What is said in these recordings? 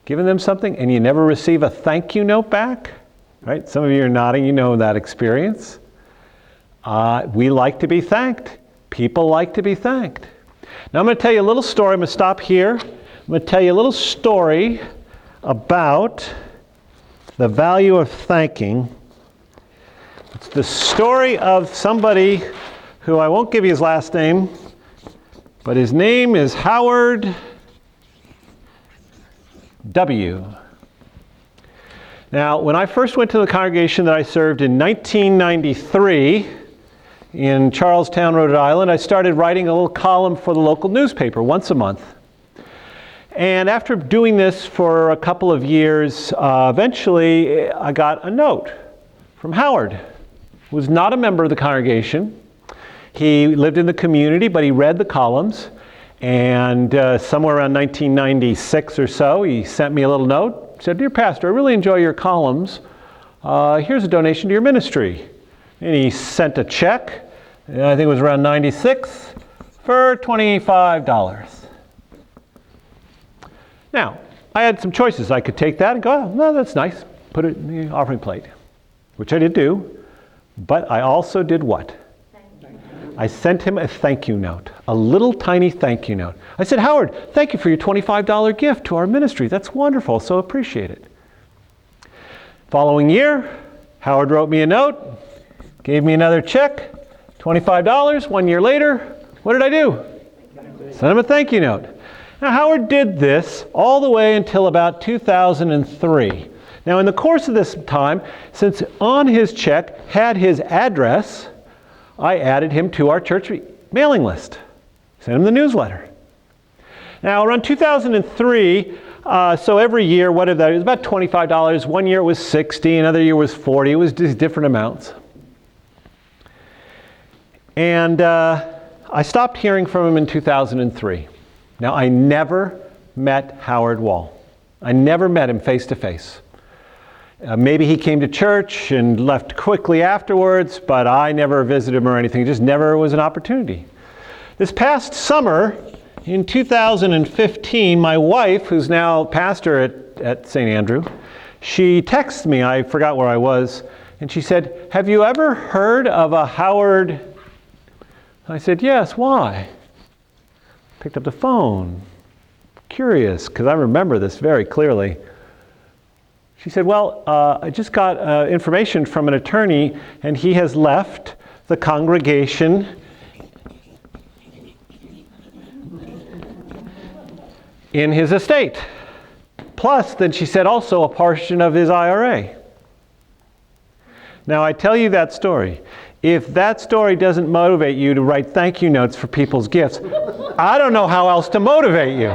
given them something, and you never receive a thank you note back? Right? Some of you are nodding, you know that experience. We like to be thanked. People like to be thanked. Now I'm going to tell you a little story. I'm going to stop here. I'm going to tell you a little story about the value of thanking. It's the story of somebody who I won't give you his last name, but his name is Howard W. Now, when I first went to the congregation that I served in 1993 in Charlestown, Rhode Island, I started writing a little column for the local newspaper once a month. And after doing this for a couple of years, eventually I got a note from Howard, who was not a member of the congregation. He lived in the community, but he read the columns. And somewhere around 1996 or so, he sent me a little note. He said, "Dear Pastor, I really enjoy your columns. Here's a donation to your ministry." And he sent a check, I think it was around 96, for $25. Now, I had some choices. I could take that and go, "Oh, no, that's nice." Put it in the offering plate, which I did do. But I also did what? I sent him a thank you note, a little tiny thank you note. I said, "Howard, thank you for your $25 gift to our ministry. That's wonderful, so appreciate it." Following year, Howard wrote me a note, gave me another check, $25. 1 year later, what did I do? Sent him a thank you note. Now, Howard did this all the way until about 2003. Now, in the course of this time, since on his check had his address, I added him to our church mailing list, sent him the newsletter. Now, around 2003, so every year, what did that? It was about $25. 1 year it was $60, another year was $40. It was just different amounts. And I stopped hearing from him in 2003. Now, I never met Howard Wall. I never met him face to face. Maybe he came to church and left quickly afterwards, but I never visited him or anything. It just never was an opportunity. This past summer, in 2015, my wife, who's now pastor at St. Andrew, she texted me, I forgot where I was, and she said, "Have you ever heard of a Howard?" I said, "Yes, why?" Picked up the phone, curious, because I remember this very clearly. She said, "Well, I just got information from an attorney, and he has left the congregation in his estate. Plus," then she said, "also a portion of his IRA." Now, I tell you that story. If that story doesn't motivate you to write thank you notes for people's gifts, I don't know how else to motivate you.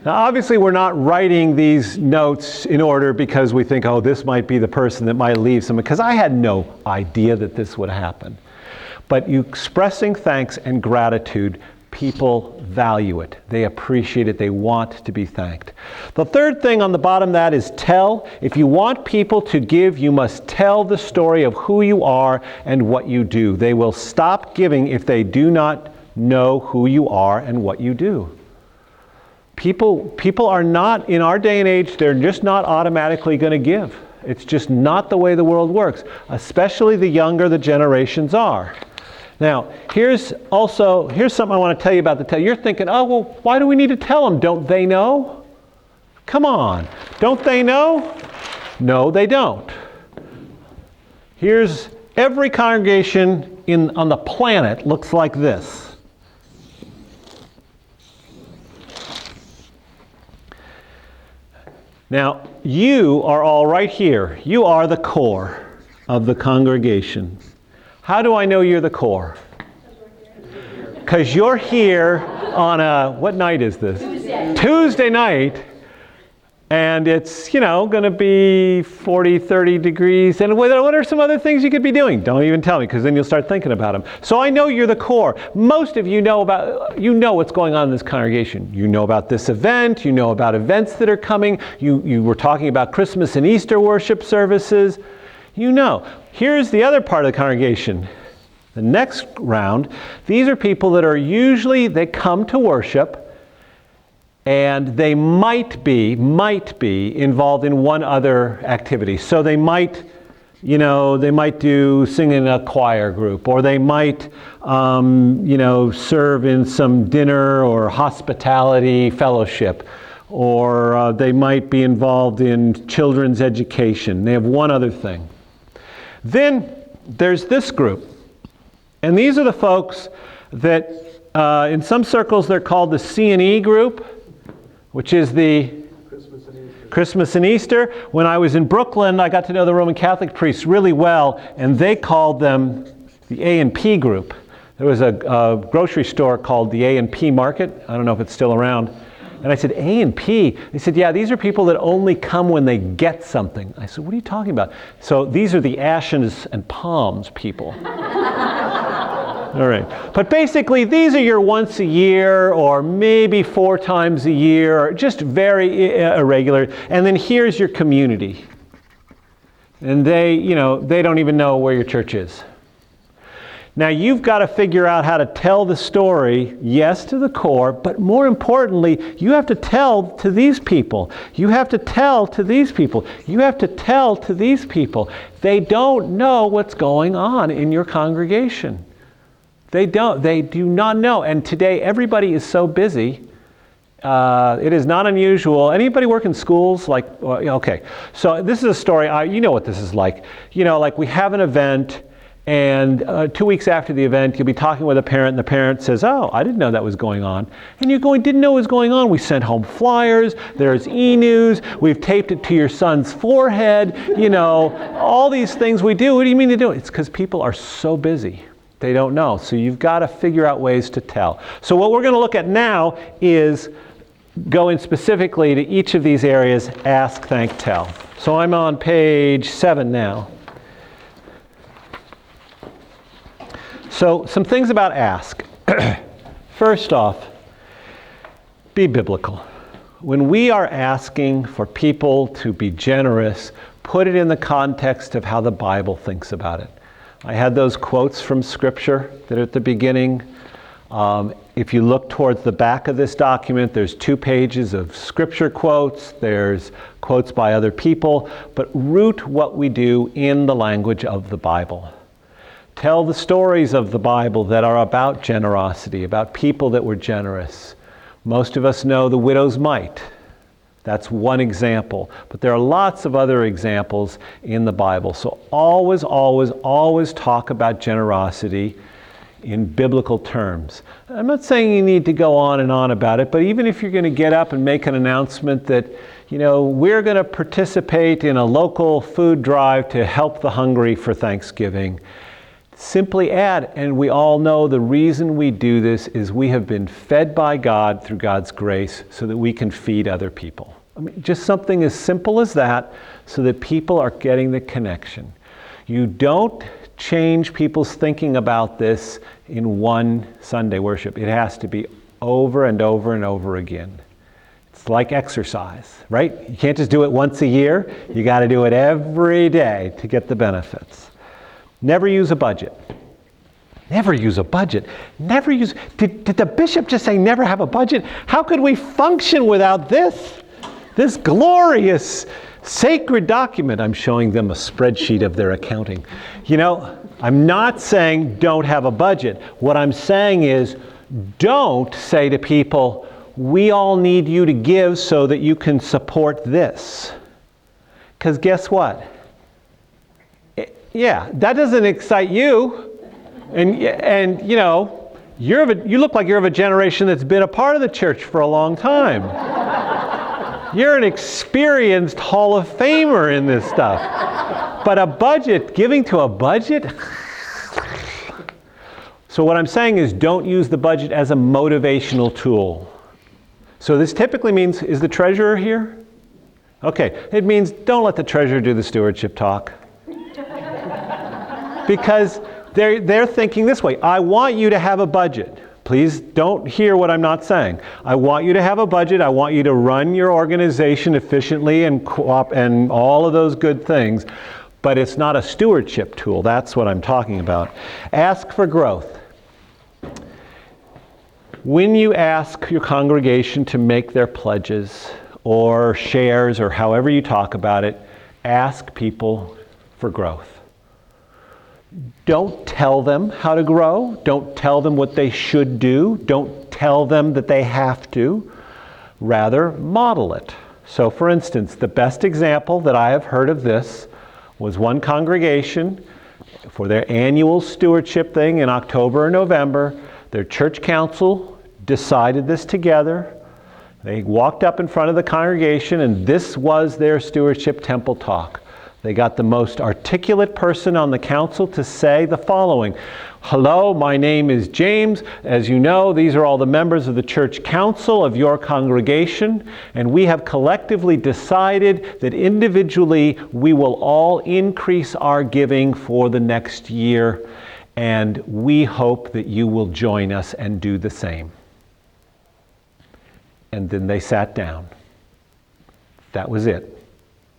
Now, obviously, we're not writing these notes in order because we think, oh, this might be the person that might leave something, because I had no idea that this would happen. But you expressing thanks and gratitude, people value it. They appreciate it. They want to be thanked. The third thing on the bottom of that is tell. If you want people to give, you must tell the story of who you are and what you do. They will stop giving if they do not know who you are and what you do. People are not, in our day and age, they're just not automatically going to give. It's just not the way the world works, especially the younger the generations are. Now, here's something I want to tell you about the tell. You're thinking, oh, well, why do we need to tell them? Don't they know? Come on. Don't they know? No, they don't. Here's every congregation on the planet looks like this. Now, you are all right here. You are the core of the congregation. How do I know you're the core? Because you're here on what night is this? Tuesday night. And it's, going to be 40, 30 degrees. And what are some other things you could be doing? Don't even tell me, because then you'll start thinking about them. So I know you're the core. Most of you know what's going on in this congregation. You know about this event. You know about events that are coming. You were talking about Christmas and Easter worship services. You know. Here's the other part of the congregation. The next round, these are people that are usually, they come to worship, and they might be involved in one other activity. So they might, do sing in a choir group, or they might, serve in some dinner or hospitality fellowship, or they might be involved in children's education. They have one other thing. Then there's this group, and these are the folks that in some circles they're called the C&E group, which is the Christmas and Easter. When I was in Brooklyn, I got to know the Roman Catholic priests really well, and they called them the A&P group. There was a grocery store called the A&P Market. I don't know if it's still around. And I said, A&P? They said, yeah, these are people that only come when they get something. I said, what are you talking about? So these are the ashes and palms people. All right. But basically, these are your once a year or maybe 4 times a year, or just very irregular. And then here's your community. And they don't even know where your church is. Now, you've got to figure out how to tell the story, yes, to the core, but more importantly, you have to tell to these people. You have to tell to these people. You have to tell to these people. They don't know what's going on in your congregation. They do not know. And today, everybody is so busy. It is not unusual. Anybody work in schools? Okay. So this is a story. You know what this is like. Like we have an event, and 2 weeks after the event, you'll be talking with a parent, and the parent says, oh, I didn't know that was going on. And you're going, didn't know what was going on. We sent home flyers. There's e-news. We've taped it to your son's forehead. All these things we do. What do you mean to do? It's because people are so busy. They don't know. So you've got to figure out ways to tell. So what we're going to look at now is going specifically to each of these areas, ask, thank, tell. So I'm on page 7 now. So some things about ask. First off, be biblical. When we are asking for people to be generous, put it in the context of how the Bible thinks about it. I had those quotes from Scripture that are at the beginning. If you look towards the back of this document, there's 2 pages of Scripture quotes. There's quotes by other people. But root what we do in the language of the Bible. Tell the stories of the Bible that are about generosity, about people that were generous. Most of us know the widow's mite. That's one example. But there are lots of other examples in the Bible. So always, always, always talk about generosity in biblical terms. I'm not saying you need to go on and on about it, but even if you're going to get up and make an announcement that, we're going to participate in a local food drive to help the hungry for Thanksgiving, simply add, and we all know the reason we do this is we have been fed by God through God's grace so that we can feed other people. I mean, just something as simple as that so that people are getting the connection. You don't change people's thinking about this in one Sunday worship. It has to be over and over and over again. It's like exercise, right? You can't just do it once a year. You got to do it every day to get the benefits. Never use a budget. Never use a budget. Never use... Did the bishop just say never have a budget? How could we function without this? This glorious, sacred document. I'm showing them a spreadsheet of their accounting. I'm not saying don't have a budget. What I'm saying is don't say to people, we all need you to give so that you can support this. Because guess what? Yeah, that doesn't excite you. And you look like you're of a generation that's been a part of the church for a long time. You're an experienced Hall of Famer in this stuff. But a budget, giving to a budget? So what I'm saying is don't use the budget as a motivational tool. So this typically means, is the treasurer here? Okay, it means don't let the treasurer do the stewardship talk. Because they're thinking this way. I want you to have a budget. Please don't hear what I'm not saying. I want you to have a budget. I want you to run your organization efficiently and and all of those good things. But it's not a stewardship tool. That's what I'm talking about. Ask for growth. When you ask your congregation to make their pledges or shares or however you talk about it, ask people for growth. Don't tell them how to grow. Don't tell them what they should do. Don't tell them that they have to. Rather, model it. So, for instance, the best example that I have heard of this was one congregation for their annual stewardship thing in October or November. Their church council decided this together. They walked up in front of the congregation, and this was their stewardship temple talk. They got the most articulate person on the council to say the following: "Hello, my name is James. As you know, these are all the members of the church council of your congregation, and we have collectively decided that individually we will all increase our giving for the next year, and we hope that you will join us and do the same." And then they sat down. That was it.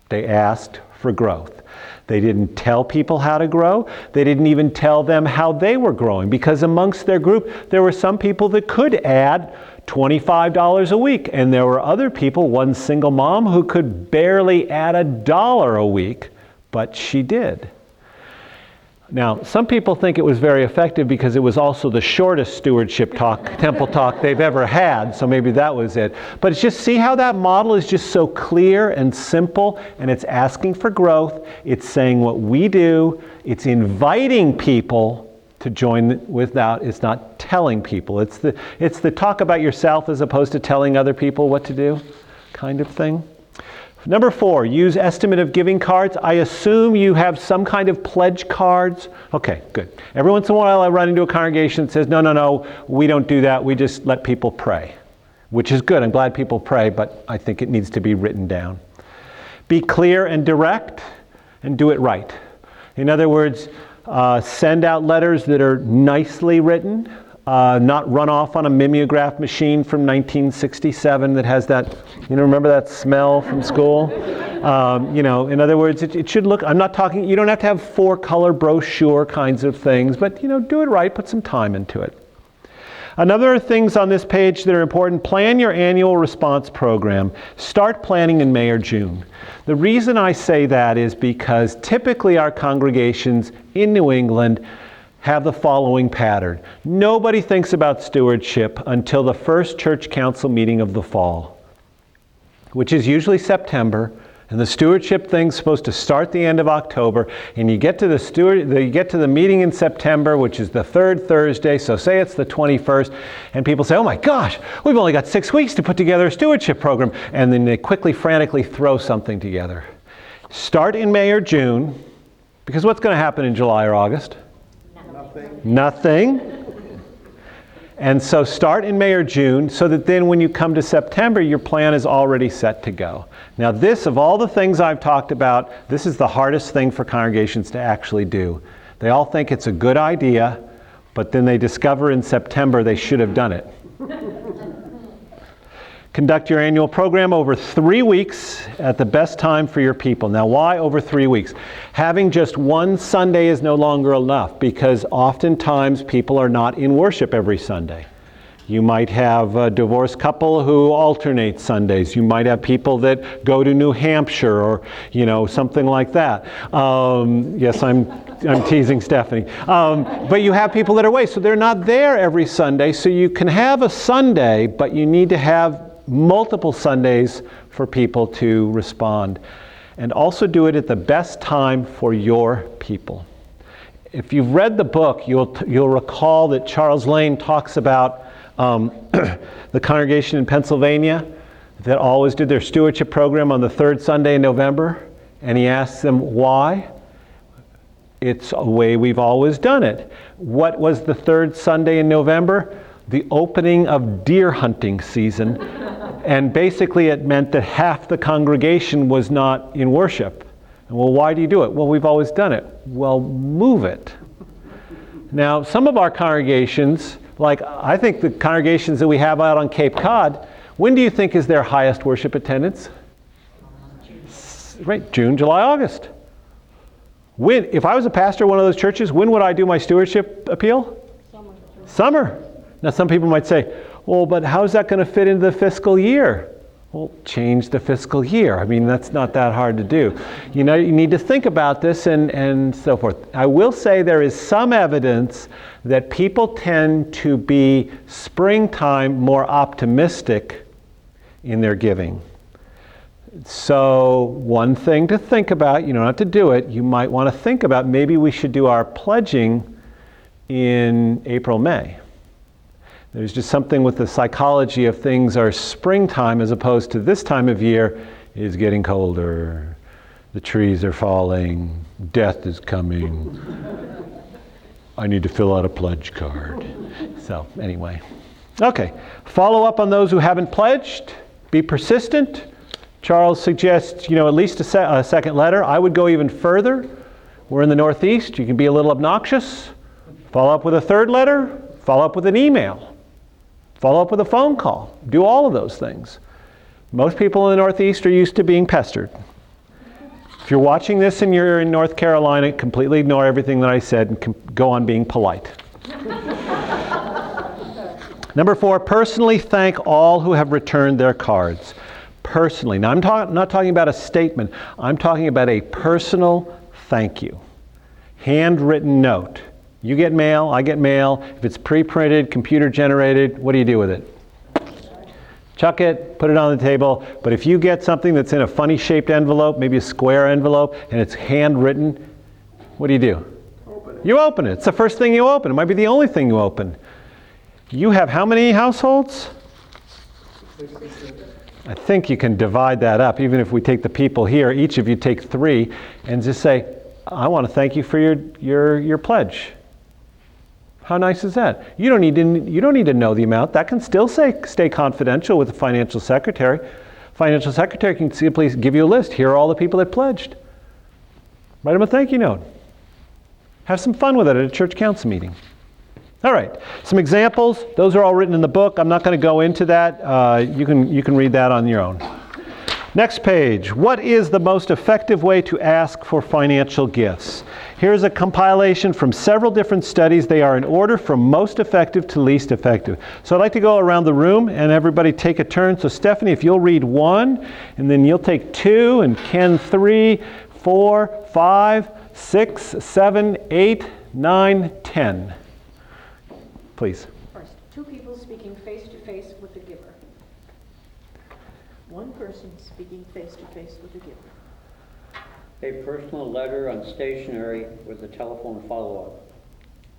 They asked for growth. They didn't tell people how to grow. They didn't even tell them how they were growing, because amongst their group there were some people that could add $25 a week, and there were other people, one single mom, who could barely add $1 a week, but she did. Now, some people think it was very effective because it was also the shortest stewardship talk, temple talk they've ever had, so maybe that was it. But it's just, see how that model is just so clear and simple, and it's asking for growth, it's saying what we do, it's inviting people to join without, it's not telling people. It's the talk about yourself as opposed to telling other people what to do kind of thing. Number 4, use estimate of giving cards. I assume you have some kind of pledge cards. Okay, good. Every once in a while I run into a congregation that says, no, we don't do that. We just let people pray, which is good. I'm glad people pray, but I think it needs to be written down. Be clear and direct, and do it right. In other words, send out letters that are nicely written, not run off on a mimeograph machine from 1967 that has that, remember that smell from school? In other words, it should look, I'm not talking, you don't have to have 4-color brochure kinds of things, but, do it right, put some time into it. Another things on this page that are important: plan your annual response program. Start planning in May or June. The reason I say that is because typically our congregations in New England have the following pattern. Nobody thinks about stewardship until the first church council meeting of the fall, which is usually September, and the stewardship thing's supposed to start the end of October, and you get to the meeting in September, which is the 3rd Thursday, so say it's the 21st, and people say, "Oh my gosh, we've only got 6 weeks to put together a stewardship program," and then they quickly, frantically throw something together. Start in May or June, because what's going to happen in July or August? Nothing. And so start in May or June, so that then when you come to September, your plan is already set to go. Now this, of all the things I've talked about, this is the hardest thing for congregations to actually do. They all think it's a good idea, but then they discover in September they should have done it. Conduct your annual program over 3 weeks at the best time for your people. Now, why over 3 weeks? Having just one Sunday is no longer enough, because oftentimes people are not in worship every Sunday. You might have a divorced couple who alternate Sundays. You might have people that go to New Hampshire or, something like that. Yes, I'm teasing Stephanie. But you have people that are away, so they're not there every Sunday. So you can have a Sunday, but you need to have multiple Sundays for people to respond. And also do it at the best time for your people. If you've read the book, you'll recall that Charles Lane talks about the congregation in Pennsylvania that always did their stewardship program on the 3rd Sunday in November. And he asks them why. It's a way we've always done it. What was the 3rd Sunday in November? The opening of deer hunting season. And basically it meant that half the congregation was not in worship. And well, why do you do it? Well, we've always done it. Well, move it. Now, some of our congregations, like I think the congregations that we have out on Cape Cod, when do you think is their highest worship attendance? Right, June, July, August. When, if I was a pastor of one of those churches, when would I do my stewardship appeal? Summer. Now some people might say, Well, but how's that going to fit into the fiscal year? Well, change the fiscal year. I mean, that's not that hard to do. You know, you need to think about this and so forth. I will say there is some evidence that people tend to be springtime more optimistic in their giving. So one thing to think about, you don't have to do it, you might want to think about maybe we should do our pledging in April, May. There's just something with the psychology of things are springtime as opposed to this time of year is getting colder, the trees are falling, death is coming, I need to fill out a pledge card. So anyway, okay, follow up on those who haven't pledged, be persistent. Charles suggests, at least a second letter. I would go even further. We're in the Northeast, you can be a little obnoxious. Follow up with a third letter, follow up with an email. Follow up with a phone call. Do all of those things. Most people in the Northeast are used to being pestered. If you're watching this and you're in North Carolina, completely ignore everything that I said and go on being polite. Number 4, personally thank all who have returned their cards. Personally. Now, I'm not talking about a statement. I'm talking about a personal thank you. Handwritten note. You get mail, I get mail. If it's pre-printed, computer generated, what do you do with it? Chuck it, put it on the table. But if you get something that's in a funny shaped envelope, maybe a square envelope, and it's handwritten, what do? Open it. You open it. It's the first thing you open. It might be the only thing you open. You have how many households? 66. I think you can divide that up. Even if we take the people here, each of you take 3, and just say, I want to thank you for your pledge. How nice is that? You don't need to know the amount. That can still stay confidential with the financial secretary. Financial secretary can simply give you a list. Here are all the people that pledged. Write them a thank you note. Have some fun with it at a church council meeting. All right, some examples. Those are all written in the book. I'm not going to go into that. You can read that on your own. Next page. What is the most effective way to ask for financial gifts? Here's a compilation from several different studies. They are in order from most effective to least effective. So I'd like to go around the room and everybody take a turn. So Stephanie, if you'll read 1, and then you'll take 2, and Ken 3, 4, 5, 6, 7, 8, 9, 10. Please. First, 2 people speaking face-to-face with the giver. 1 person speaking face-to-face with the giver. A personal letter on stationery with a telephone follow-up.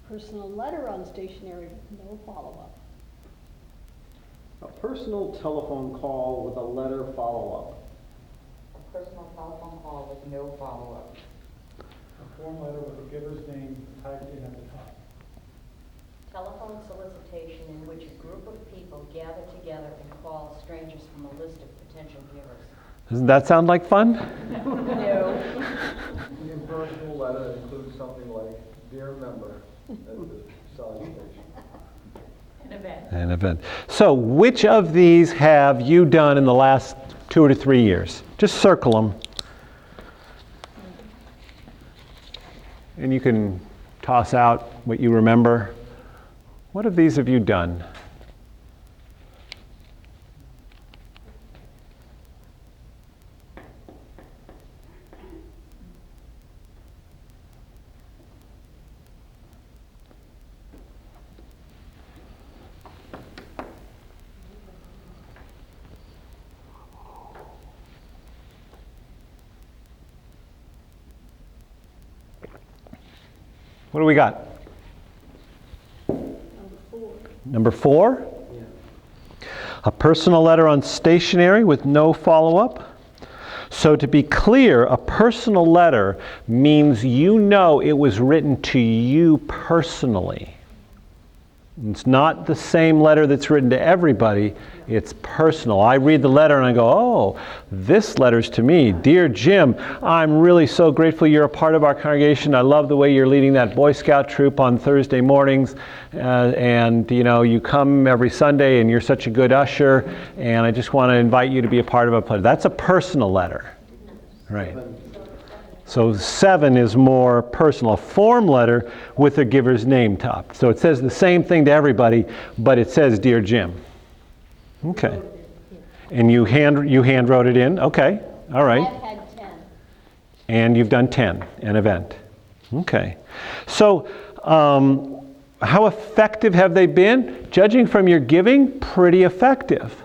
Personal letter on stationery with no follow-up. A personal telephone call with a letter follow-up. A personal telephone call with no follow-up. A form letter with the giver's name typed in at the top. Telephone solicitation in which a group of people gather together and call strangers from a list of potential givers. Doesn't that sound like fun? No. The impersonal letter includes something like, dear member, and the salutation. An event. So which of these have you done in the last 2 to 3 years? Just circle them. And you can toss out what you remember. What of these have you done? What do we got? Number 4? Yeah. A personal letter on stationery with no follow-up. So to be clear, a personal letter means you know it was written to you personally. It's not the same letter that's written to everybody. It's personal. I read the letter and I go, oh, this letter's to me. Dear Jim, I'm really so grateful you're a part of our congregation. I love the way you're leading that Boy Scout troop on Thursday mornings. And you come every Sunday and you're such a good usher. And I just want to invite you to be a part of a pledge. That's a personal letter. Right. So 7 is more personal, a form letter with the giver's name topped. So it says the same thing to everybody, but it says, Dear Jim. Okay. And you hand wrote it in? Okay. All right. I've had 10. And you've done 10, an event. Okay. So, how effective have they been? Judging from your giving, pretty effective.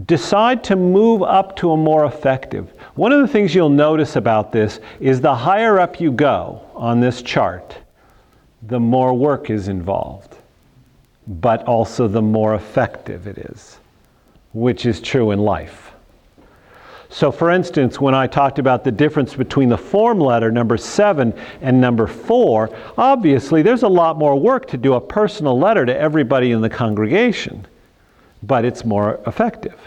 Decide to move up to a more effective. One of the things you'll notice about this is the higher up you go on this chart, the more work is involved, but also the more effective it is, which is true in life. So for instance, when I talked about the difference between the form letter, number 7, and number 4, obviously there's a lot more work to do a personal letter to everybody in the congregation, but it's more effective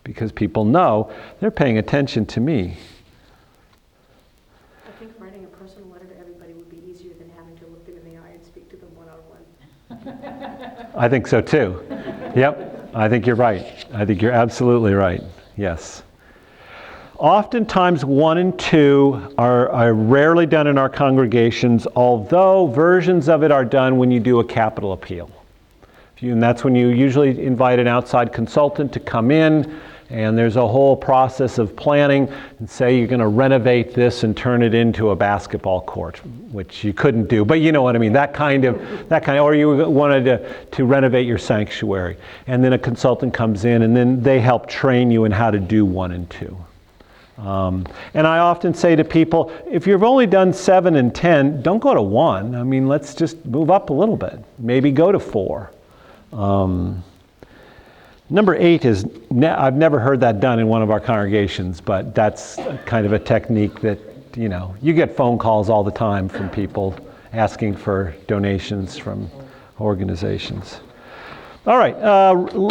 because people know they're paying attention to me. I think writing a personal letter to everybody would be easier than having to look them in the eye and speak to them one-on-one. I think so too. Yep, I think you're right. I think you're absolutely right. Yes. Oftentimes 1 and 2 are rarely done in our congregations, although versions of it are done when you do a capital appeal. And that's when you usually invite an outside consultant to come in, and there's a whole process of planning, and say you're going to renovate this and turn it into a basketball court, which you couldn't do, but you know what I mean, that kind of, or you wanted to renovate your sanctuary. And then a consultant comes in, and then they help train you in how to do 1 and 2. And I often say to people, if you've only done 7 and 10, don't go to 1. I mean, let's just move up a little bit. Maybe go to 4. Number 8 is, I've never heard that done in one of our congregations, but that's kind of a technique that, you know, you get phone calls all the time from people asking for donations from organizations. All right,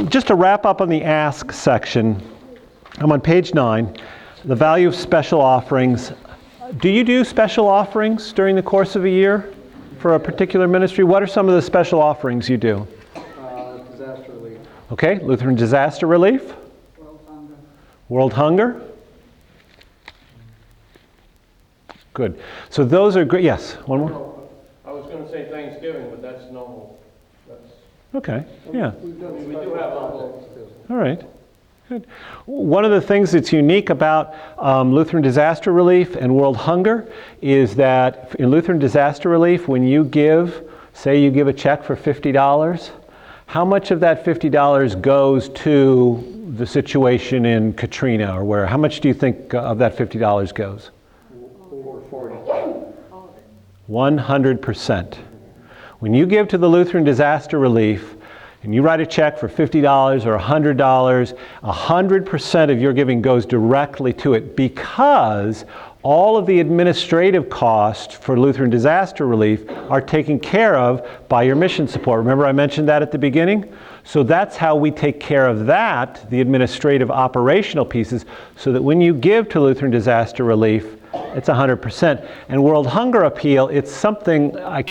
just to wrap up on the ask section, I'm on page 9. The value of special offerings. Do you do special offerings during the course of a year for a particular ministry? What are some of the special offerings you do? Disaster relief. Okay, Lutheran Disaster Relief. World hunger. World Hunger. Good. So those are great. Yes, one more. I was going to say Thanksgiving, but that's normal. Okay, yeah. We do have others. All right. Good. One of the things that's unique about Lutheran Disaster Relief and World Hunger is that in Lutheran Disaster Relief, when you give, say you give a check for $50, how much of that $50 goes to the situation in Katrina or where? How much do you think of that $50 goes? 100%. When you give to the Lutheran Disaster Relief, and you write a check for $50 or $100, 100% of your giving goes directly to it because all of the administrative costs for Lutheran Disaster Relief are taken care of by your mission support. Remember I mentioned that at the beginning? So that's how we take care of that, the administrative operational pieces, so that when you give to Lutheran Disaster Relief, it's 100%. And World Hunger Appeal, it's something I